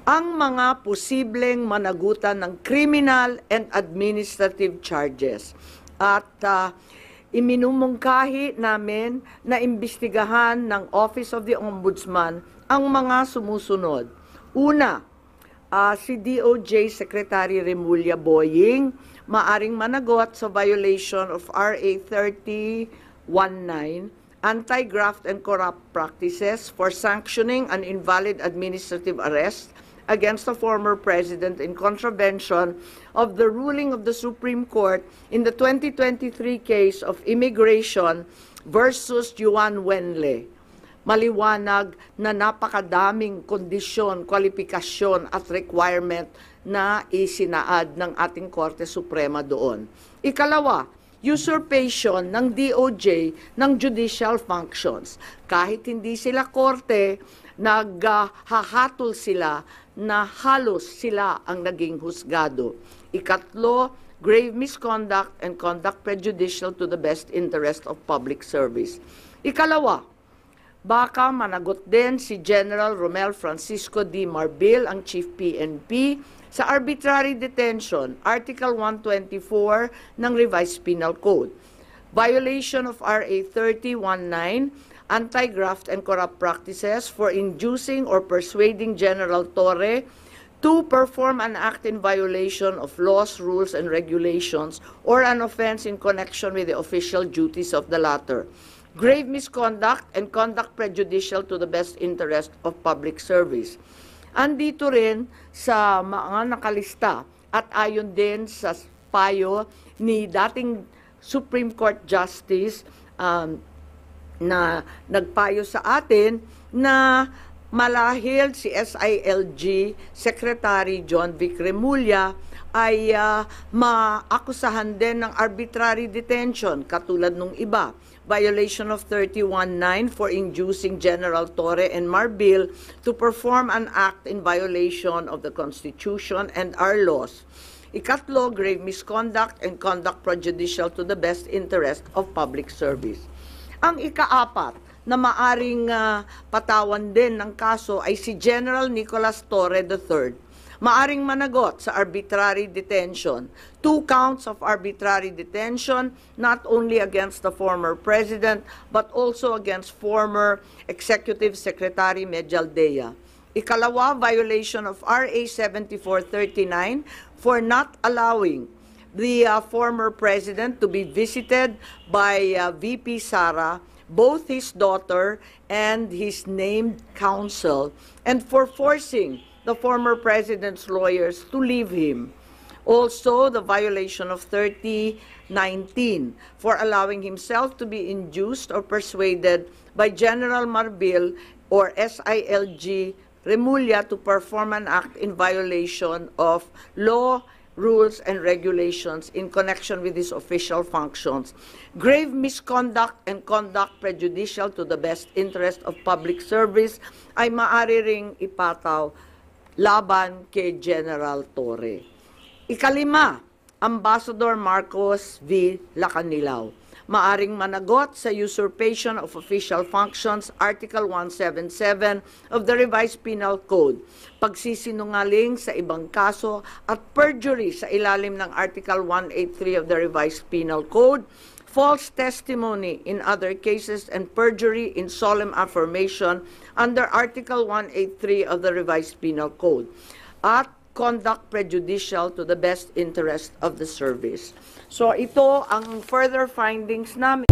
ang mga posibleng managutan ng criminal and administrative charges. At iminumungkahi namin na imbestigahan ng Office of the Ombudsman ang mga sumusunod. Una, si DOJ Secretary Remulla Boying maaring managot sa violation of RA 3019, Anti-Graft and Corrupt Practices for sanctioning an invalid administrative arrest against the former president in contravention of the ruling of the Supreme Court in the 2023 case of Immigration versus Juan Wenle. Maliwanag na napakadaming kondisyon, kwalifikasyon at requirement na isinaad ng ating Korte Suprema doon. Ikalawa, usurpation ng DOJ ng judicial functions. Kahit hindi sila korte, naghahatol sila na halos sila ang naging husgado. Ikatlo, grave misconduct and conduct prejudicial to the best interest of public service. Ikalawa, baka managot din si General Romel Francisco D. Marbil, ang Chief PNP, sa arbitrary detention, Article 124 ng Revised Penal Code. Violation of RA 3019, Anti-Graft and Corrupt Practices for inducing or persuading General Torre to perform an act in violation of laws, rules, and regulations or an offense in connection with the official duties of the latter. Grave misconduct and conduct prejudicial to the best interest of public service. Andito rin sa mga nakalista at ayon din sa payo ni dating Supreme Court Justice na nagpayo sa atin na malahil si SILG Secretary John Vic Remulla ay maakusahan din ng arbitrary detention katulad nung iba. Violation of 31.9 for inducing General Torre and Marbil to perform an act in violation of the Constitution and our laws. Ikatlo, grave misconduct and conduct prejudicial to the best interest of public service. Ang ikaapat na maaring patawan din ng kaso ay si General Nicolas Torre III. Maaring managot sa arbitrary detention. 2 counts of arbitrary detention, not only against the former president, but also against former Executive Secretary Medialdea. Ikalawa, violation of RA 7439 for not allowing the former president to be visited by VP Sara, both his daughter and his named counsel, and for forcing the former president's lawyers to leave him. Also, the violation of 3019 for allowing himself to be induced or persuaded by General Marbil or SILG Remulla to perform an act in violation of law, rules, and regulations in connection with his official functions. Grave misconduct and conduct prejudicial to the best interest of public service ay maaari ring ipataw laban kay General Torre. Ikalima, Ambassador Marcos V. Lacanilao. Maaring managot sa usurpation of official functions, Article 177 of the Revised Penal Code, pagsisinungaling sa ibang kaso at perjury sa ilalim ng Article 183 of the Revised Penal Code, false testimony in other cases, and perjury in solemn affirmation under Article 183 of the Revised Penal Code, at conduct prejudicial to the best interest of the service. So ito ang further findings namin.